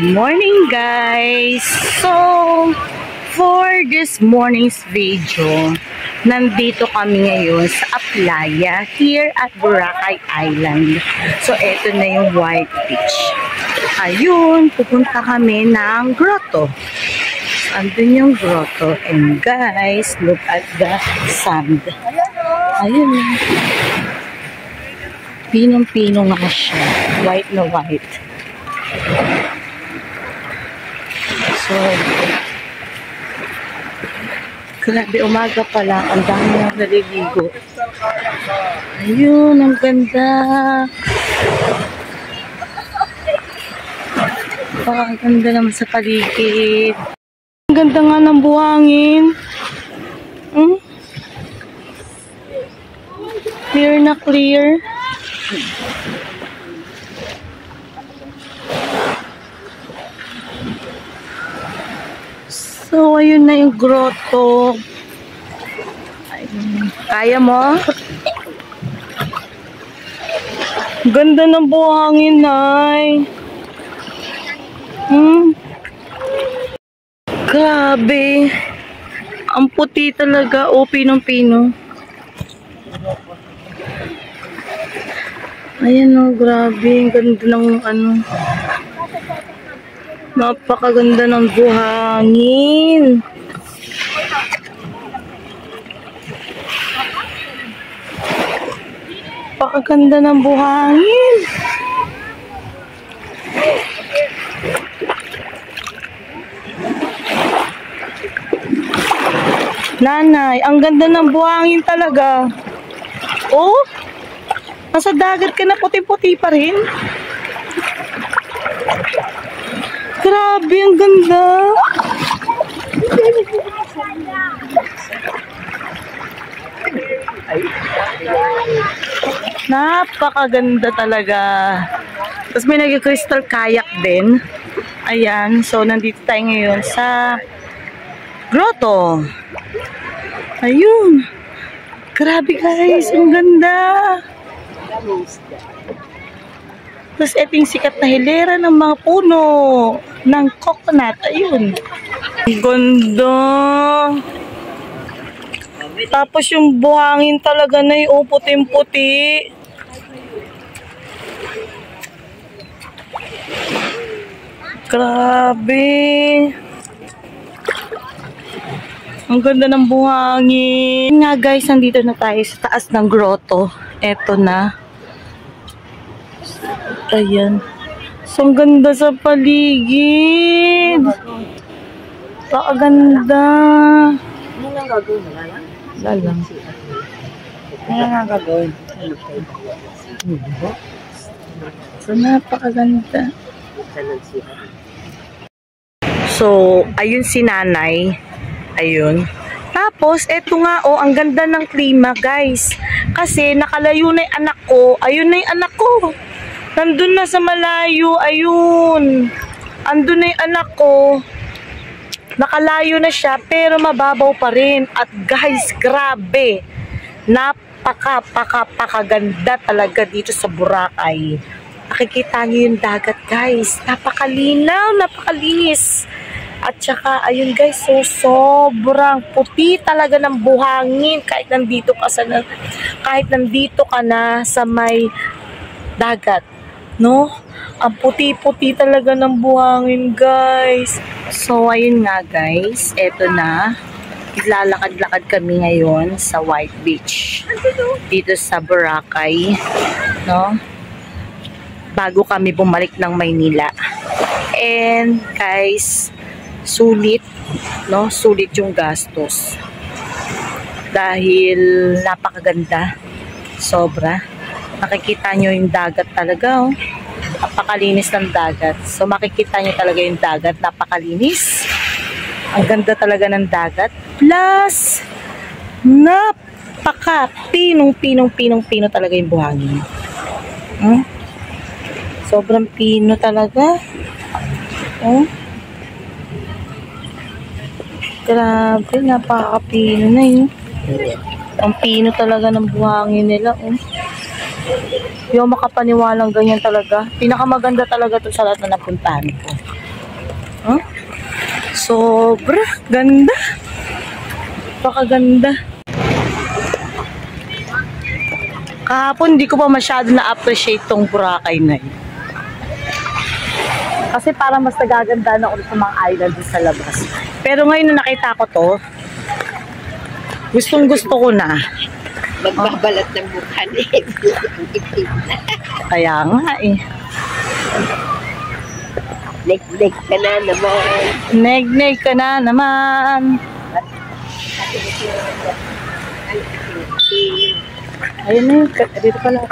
Morning guys! So, for this morning's video, nandito kami ngayon sa playa here at Boracay Island. So, eto na yung White Beach. Ayun, pupunta kami ng grotto. Andun yung grotto. And guys, look at the sand. Ayun. Pinong-pino nga siya. White na white. So, grabe, umaga pa lang. Ang dami nang naliligo. Ayun, ang ganda. Ang ganda naman sa paligid. Ang ganda nga ng buhangin. Clear na clear. So, ayun na yung grotto. Ayun. Kaya mo? Ganda ng buhangin, Nay. Grabe. Ang puti talaga. O, pinong-pino. Ayan o, grabe. Ang ganda ng napakaganda ng buhangin. Napakaganda ng buhangin. Nanay, ang ganda ng buhangin talaga. Oh, nasa dagat ka na, puti-puti pa rin. Grabe, ang ganda. Napakaganda talaga. Tapos may nag-crystal kayak din. Ayan, so nandito tayo ngayon sa grotto. Ayun. Grabe guys, ang ganda. Tapos ito yung sikat na hilera ng mga puno ng coconut. Ayun. Ganda. Tapos yung buhangin talaga na yung puting-puti. Grabe. Ang ganda ng buhangin. Nga guys, nandito na tayo sa taas ng grotto. Eto na. Ayan. So, ang ganda sa paligid. Pakaganda. Ano nga gagawin? Wala lang? Ano nga gagawin? So, napakaganda. So, ayun si nanay. Ayun. Tapos, eto nga, oh, ang ganda ng klima, guys. Kasi, nakalayo na yung anak ko. Ayun na yung anak ko. Nandun na sa malayo, ayun. Andun na yung anak ko. Nakalayo na siya, pero mababaw pa rin. At guys, grabe. Napakaganda talaga dito sa Boracay. Nakikita niyo yung dagat, guys. Napakalinaw, napakalinis. At saka, ayun guys, so sobrang puti talaga ng buhangin. Kahit nandito ka na sa may dagat. No? Ang puti-puti talaga ng buhangin, guys. So, ayun nga, guys. Eto na. Lalakad-lakad kami ngayon sa White Beach. Dito sa Boracay. No? Bago kami bumalik ng Maynila. And, guys, sulit. No? Sulit yung gastos. Dahil napakaganda. Sobra. Makikita nyo yung dagat talaga, oh. Napakalinis ng dagat. So, makikita nyo talaga yung dagat. Napakalinis. Ang ganda talaga ng dagat. Plus, pinong-pino talaga yung buhangin. Sobrang pino talaga. Grabe, napakapino na yun. Ang pino talaga ng buhangin nila, oh. Yung makapaniwalang ganyan talaga. Pinakamaganda talaga to sa lahat na napuntahan ko. Sobra. Ganda. Napakaganda. Kahapon, hindi ko pa masyado na-appreciate tong Boracay na yun. Kasi parang mas nagaganda na ulit sa mga island sa labas. Pero ngayon na nakita ko to, gustong gusto ko na. Magbabalat ng mukha ni Kaya nga eh. Nek-nek ka na naman. Neg-neg ka na naman. Ayun na yun. Dito pala.